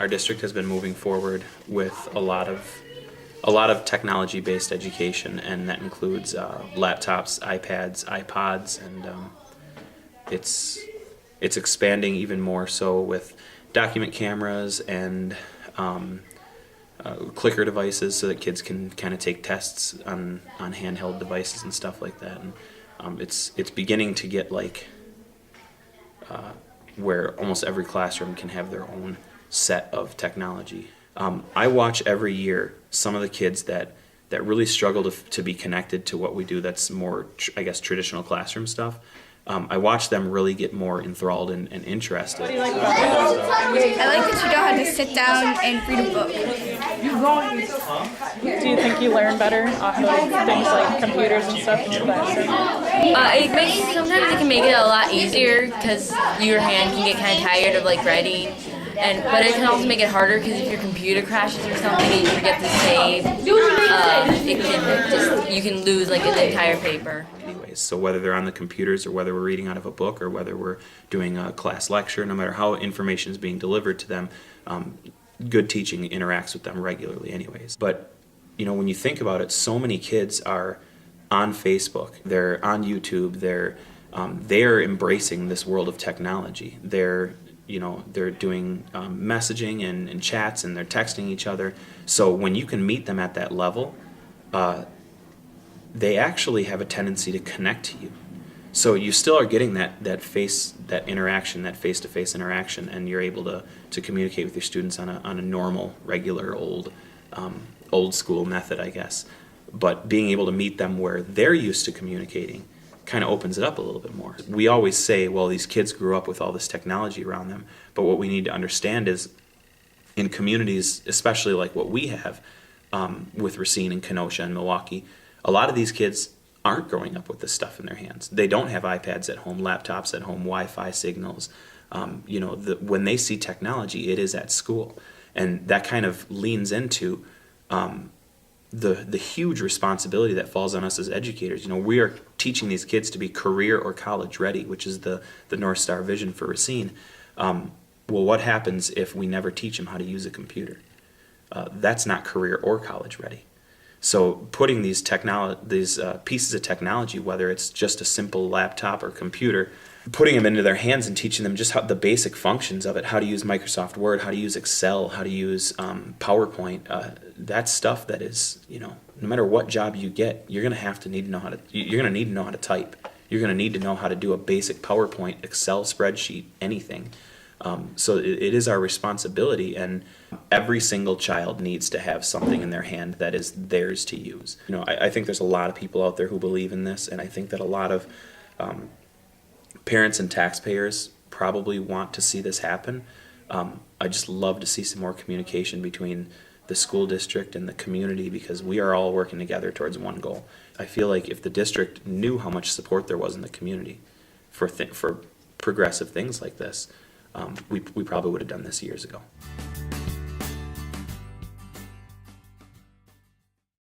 Our district has been moving forward with a lot of technology-based education, and that includes laptops, iPads, iPods, and it's expanding even more so with document cameras and clicker devices, so that kids can kind of take tests on handheld devices and stuff like that. And it's beginning to get like where almost every classroom can have their own set of technology. I watch every year some of the kids that really struggle to be connected to what we do, that's more, I guess, traditional classroom stuff. I watch them really get more enthralled and interested. What do you like about it? I like that you know how to sit down and read a book. Do you think you learn better off of things like computers and stuff in the classroom? Sometimes it can make it a lot easier because your hand can get kind of tired of like writing, but it can also make it harder because if your computer crashes or something and you forget to save, you can lose like an entire paper. Anyways, so whether they're on the computers or whether we're reading out of a book or whether we're doing a class lecture, no matter how information is being delivered to them, good teaching interacts with them regularly anyways. But you know, when you think about it, so many kids are on Facebook, they're on YouTube, they're embracing this world of technology. They're doing messaging and chats, and they're texting each other. So when you can meet them at that level, they actually have a tendency to connect to you. So you still are getting that interaction, that face-to-face interaction, and you're able to communicate with your students on a normal, regular, old school method, I guess. But being able to meet them where they're used to communicating kind of opens it up a little bit more. We always say, well, these kids grew up with all this technology around them, but what we need to understand is in communities, especially like what we have with Racine and Kenosha and Milwaukee, a lot of these kids aren't growing up with this stuff in their hands. They don't have iPads at home, laptops at home, Wi-Fi signals. When they see technology, it is at school. And that kind of leans into the huge responsibility that falls on us as educators. You know, we are teaching these kids to be career or college ready, which is the North Star vision for Racine. Well, what happens if we never teach them how to use a computer? That's not career or college ready. So putting these pieces of technology, whether it's just a simple laptop or computer, putting them into their hands and teaching them just how the basic functions of it, how to use Microsoft Word, how to use Excel, how to use PowerPoint, that's stuff that is, no matter what job you get, you're going to need to know how to type. You're going to need to know how to do a basic PowerPoint, Excel spreadsheet, anything. So it is our responsibility, and every single child needs to have something in their hand that is theirs to use. I think there's a lot of people out there who believe in this, and I think that a lot of parents and taxpayers probably want to see this happen. I just love to see some more communication between the school district and the community, because we are all working together towards one goal. I feel like if the district knew how much support there was in the community for progressive things like this, we probably would have done this years ago.